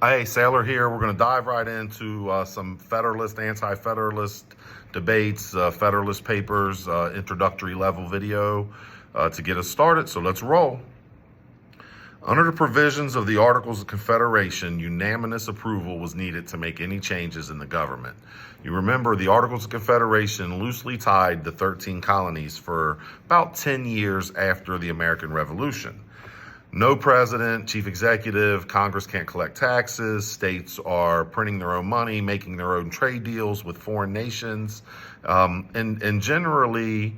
Hey, Sailor here. We're going to dive right into some Federalist, anti-Federalist debates, Federalist papers, introductory level video to get us started. So let's roll. Under the provisions of the Articles of Confederation, unanimous approval was needed to make any changes in the government. You remember the Articles of Confederation loosely tied the 13 colonies for about 10 years after the American Revolution. No president, chief executive, Congress can't collect taxes, states are printing their own money, making their own trade deals with foreign nations, and generally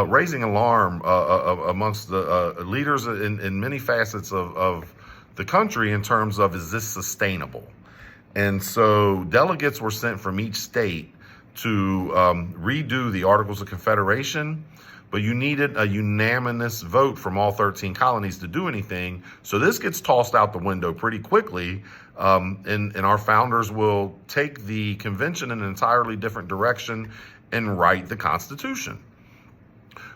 raising alarm amongst the leaders in many facets of the country in terms of, is this sustainable? And so delegates were sent from each state to redo the Articles of Confederation, but you needed a unanimous vote from all 13 colonies to do anything. So this gets tossed out the window pretty quickly, and our founders will take the convention in an entirely different direction and write the Constitution,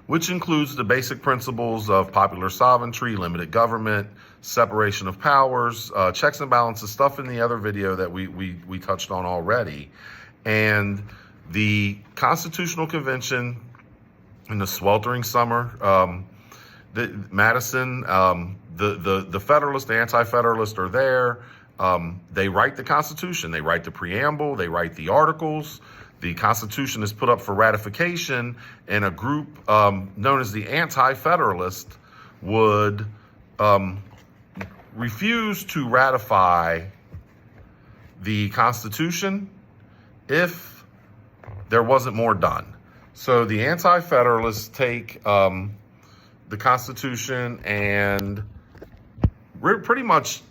which includes the basic principles of popular sovereignty, limited government, separation of powers, checks and balances, stuff in the other video that we touched on already. And the Constitutional Convention in the sweltering summer, Madison, the Federalists, the Anti-Federalists are there. They write the Constitution, they write the preamble, they write the articles. The Constitution is put up for ratification, and a group known as the Anti-Federalist would refuse to ratify the Constitution if there wasn't more done. So the Anti-Federalists take the Constitution and pretty much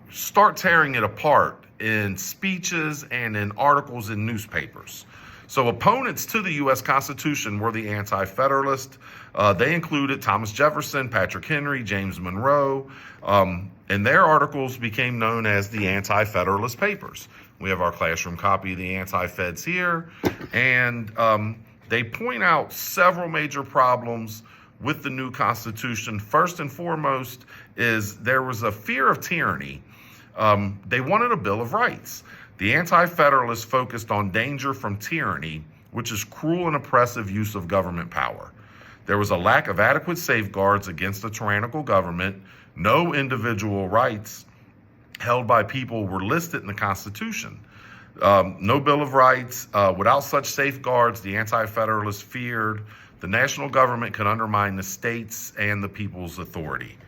start tearing it apart in speeches and in articles in newspapers. So opponents to the U.S. Constitution were the Anti-Federalists. They included Thomas Jefferson, Patrick Henry, James Monroe, and their articles became known as the Anti-Federalist Papers. We have our classroom copy of the Anti-Feds here, and they point out several major problems with the new Constitution. First and foremost is there was a fear of tyranny. They wanted a Bill of Rights. The Anti-Federalists focused on danger from tyranny, which is cruel and oppressive use of government power. There was a lack of adequate safeguards against a tyrannical government. No individual rights held by people were listed in the Constitution. No Bill of Rights. Without such safeguards, the Anti-Federalists feared the national government could undermine the states and the people's authority.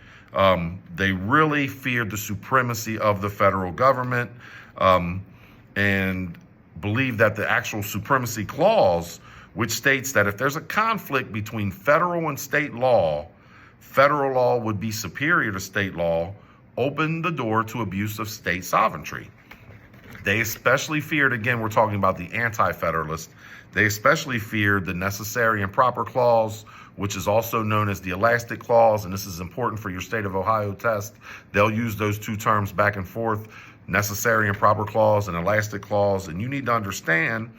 They really feared the supremacy of the federal government, and believed that the actual supremacy clause, which states that if there's a conflict between federal and state law, federal law would be superior to state law, opened the door to abuse of state sovereignty. They especially feared, again, we're talking about the Anti-Federalists, they especially feared the necessary and proper clause, which is also known as the elastic clause, and this is important for your state of Ohio test. They'll use those two terms back and forth, necessary and proper clause and elastic clause, and you need to understand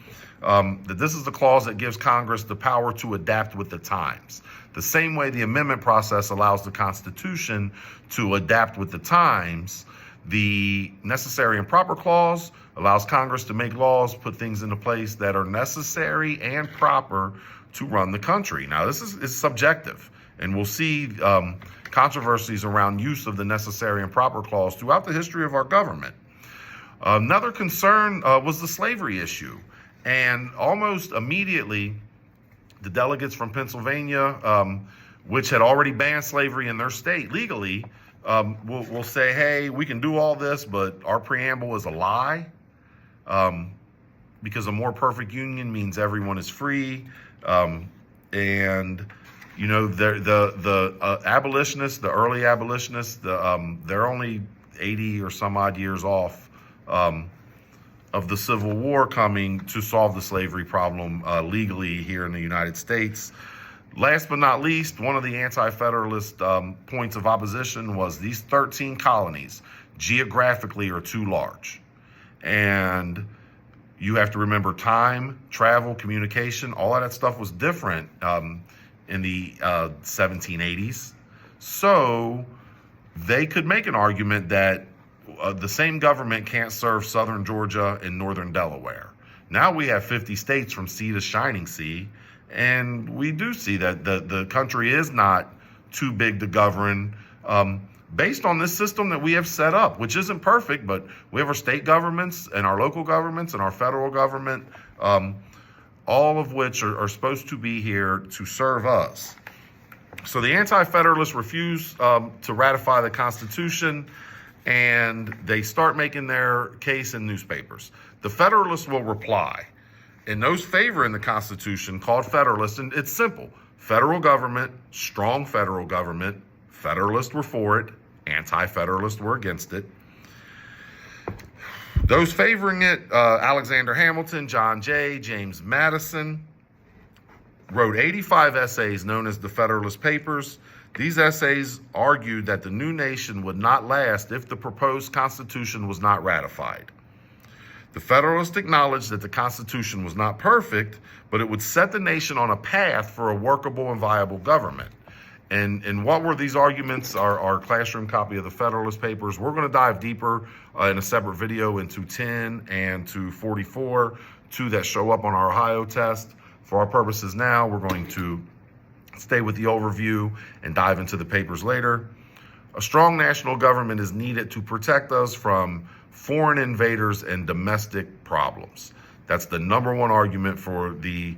that this is the clause that gives Congress the power to adapt with the times. The same way the amendment process allows the Constitution to adapt with the times, the necessary and proper clause allows Congress to make laws, put things into place that are necessary and proper to run the country. Now, this is subjective, and we'll see controversies around use of the necessary and proper clause throughout the history of our government. Another concern was the slavery issue, and almost immediately, the delegates from Pennsylvania, which had already banned slavery in their state legally, will say, hey, we can do all this, but our preamble is a lie, because a more perfect union means everyone is free. And you know, the abolitionists, the early abolitionists, they're only 80 or some odd years off of the Civil War coming to solve the slavery problem legally here in the United States. Last but not least, one of the Anti-Federalist points of opposition was these 13 colonies geographically are too large. And you have to remember time, travel, communication, all of that stuff was different in the 1780s. So they could make an argument that the same government can't serve southern Georgia and northern Delaware. Now we have 50 states from sea to shining sea, and we do see that the country is not too big to govern based on this system that we have set up, which isn't perfect, but we have our state governments and our local governments and our federal government, all of which are supposed to be here to serve us. So the Anti-Federalists refuse to ratify the Constitution, and they start making their case in newspapers. The Federalists will reply, and those favoring the Constitution, called Federalists, and it's simple: federal government, strong federal government. Federalists were for it, Anti-Federalists were against it. Those favoring it, Alexander Hamilton, John Jay, James Madison, wrote 85 essays known as the Federalist Papers. These essays argued that the new nation would not last if the proposed Constitution was not ratified. The Federalists acknowledged that the Constitution was not perfect, but it would set the nation on a path for a workable and viable government. And what were these arguments? Our classroom copy of the Federalist Papers. We're going to dive deeper in a separate video into 10 and to 44, two that show up on our Ohio test. For our purposes now, we're going to stay with the overview and dive into the papers later. A strong national government is needed to protect us from foreign invaders and domestic problems. That's the number one argument for the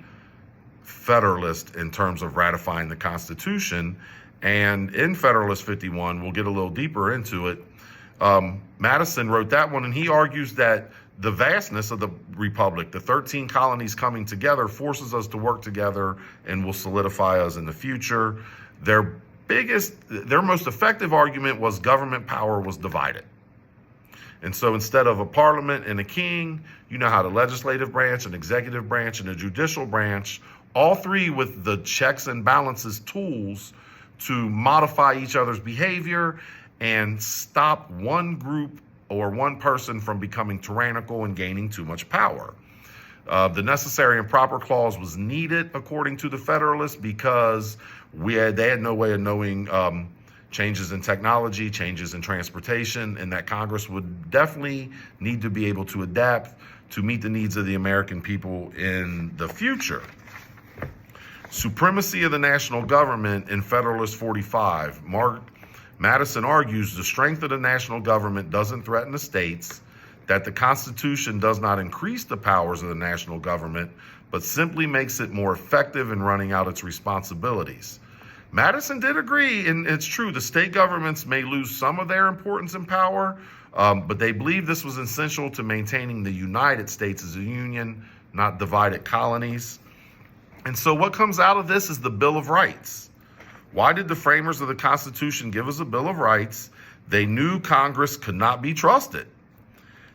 Federalist in terms of ratifying the Constitution. And in Federalist 51, we'll get a little deeper into it. Madison wrote that one, and he argues that the vastness of the Republic, the 13 colonies coming together, forces us to work together and will solidify us in the future. Their most effective argument was government power was divided. And so instead of a parliament and a king, you know how the legislative branch, an executive branch, and a judicial branch, all three with the checks and balances tools to modify each other's behavior and stop one group or one person from becoming tyrannical and gaining too much power. The necessary and proper clause was needed, according to the Federalists, because they had no way of knowing changes in technology, changes in transportation, and that Congress would definitely need to be able to adapt to meet the needs of the American people in the future. Supremacy of the national government in Federalist 45. Madison argues the strength of the national government doesn't threaten the states, that the Constitution does not increase the powers of the national government, but simply makes it more effective in running out its responsibilities. Madison did agree, and it's true, the state governments may lose some of their importance and power, but they believed this was essential to maintaining the United States as a union, not divided colonies. And so what comes out of this is the Bill of Rights. Why did the framers of the Constitution give us a Bill of Rights? They knew Congress could not be trusted.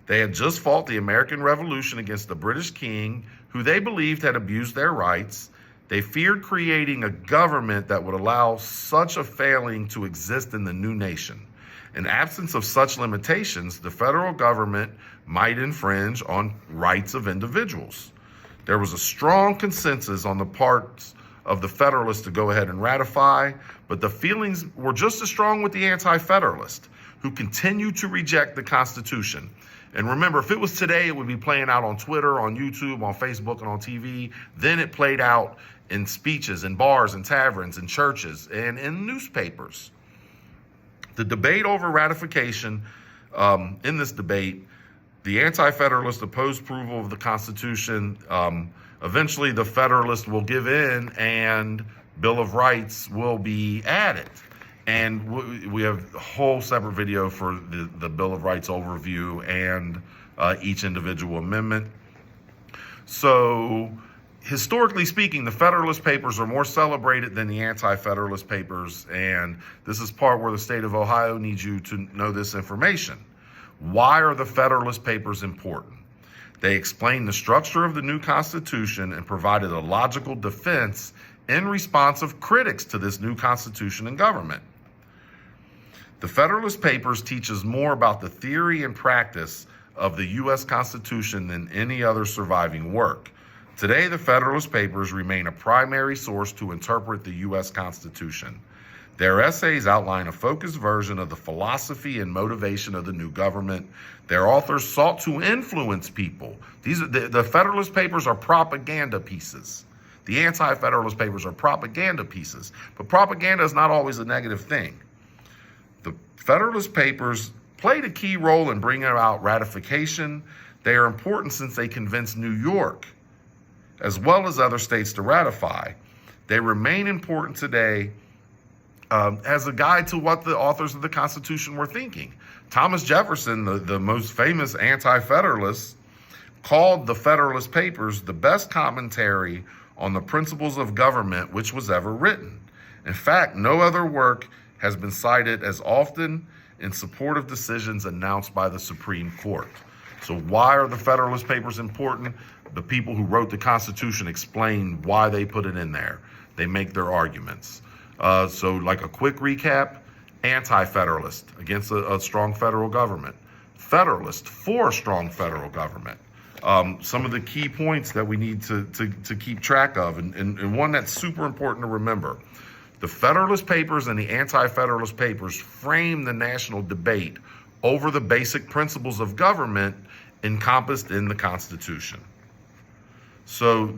They had just fought the American Revolution against the British king, who they believed had abused their rights. They feared creating a government that would allow such a failing to exist in the new nation. In absence of such limitations, the federal government might infringe on rights of individuals. There was a strong consensus on the parts of the Federalists to go ahead and ratify, but the feelings were just as strong with the Anti-Federalists, who continued to reject the Constitution. And remember, if it was today, it would be playing out on Twitter, on YouTube, on Facebook, and on TV. Then it played out in speeches, in bars, and taverns, in churches, and in newspapers. The debate over ratification, in this debate, the Anti-Federalists opposed approval of the Constitution. Eventually, the Federalists will give in and Bill of Rights will be added. And we have a whole separate video for the Bill of Rights overview and each individual amendment. So, historically speaking, the Federalist Papers are more celebrated than the Anti-Federalist Papers, and this is part where the state of Ohio needs you to know this information. Why are the Federalist Papers important? They explain the structure of the new Constitution and provided a logical defense in response of critics to this new Constitution and government. The Federalist Papers teach us more about the theory and practice of the U.S. Constitution than any other surviving work. Today, the Federalist Papers remain a primary source to interpret the U.S. Constitution. Their essays outline a focused version of the philosophy and motivation of the new government. Their authors sought to influence people. The Federalist Papers are propaganda pieces. The anti-Federalist Papers are propaganda pieces. But propaganda is not always a negative thing. The Federalist Papers played a key role in bringing about ratification. They are important since they convinced New York, as well as other states, to ratify. They remain important today as a guide to what the authors of the Constitution were thinking. Thomas Jefferson, the most famous anti-Federalist, called the Federalist Papers the best commentary on the principles of government which was ever written. In fact, no other work has been cited as often in support of decisions announced by the Supreme Court. So why are the Federalist Papers important? The people who wrote the Constitution explain why they put it in there. They make their arguments. So like a quick recap: anti-Federalist, against a strong federal government. Federalist, for a strong federal government. Some of the key points that we need to keep track of, and one that's super important to remember. The Federalist Papers and the anti-Federalist Papers frame the national debate over the basic principles of government encompassed in the Constitution. So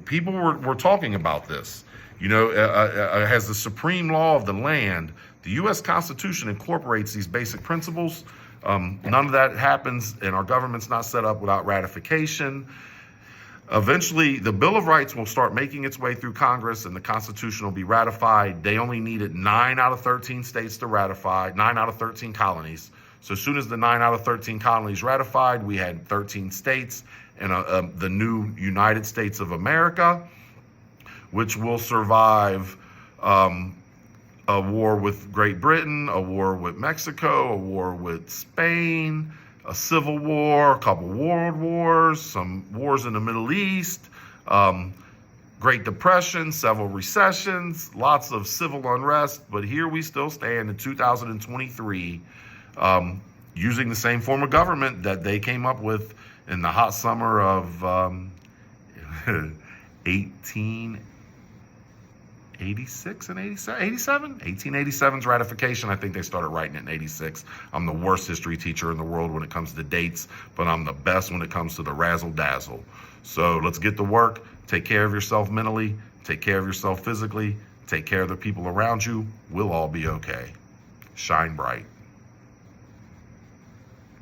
people were talking about this. You know, as the supreme law of the land, the U.S. Constitution incorporates these basic principles. None of that happens, and our government's not set up without ratification. Eventually, the Bill of Rights will start making its way through Congress, and the Constitution will be ratified. They only needed 9 out of 13 states to ratify, 9 out of 13 colonies. So as soon as the 9 out of 13 colonies ratified, we had 13 states and the new United States of America, which will survive a war with Great Britain, a war with Mexico, a war with Spain, a civil war, a couple world wars, some wars in the Middle East, Great Depression, several recessions, lots of civil unrest. But here we still stand in 2023, using the same form of government that they came up with in the hot summer of 1886 and 87? 1887's ratification. I think they started writing it in 86. I'm the worst history teacher in the world when it comes to dates, but I'm the best when it comes to the razzle dazzle. So let's get to work. Take care of yourself mentally. Take care of yourself physically. Take care of the people around you. We'll all be okay. Shine bright.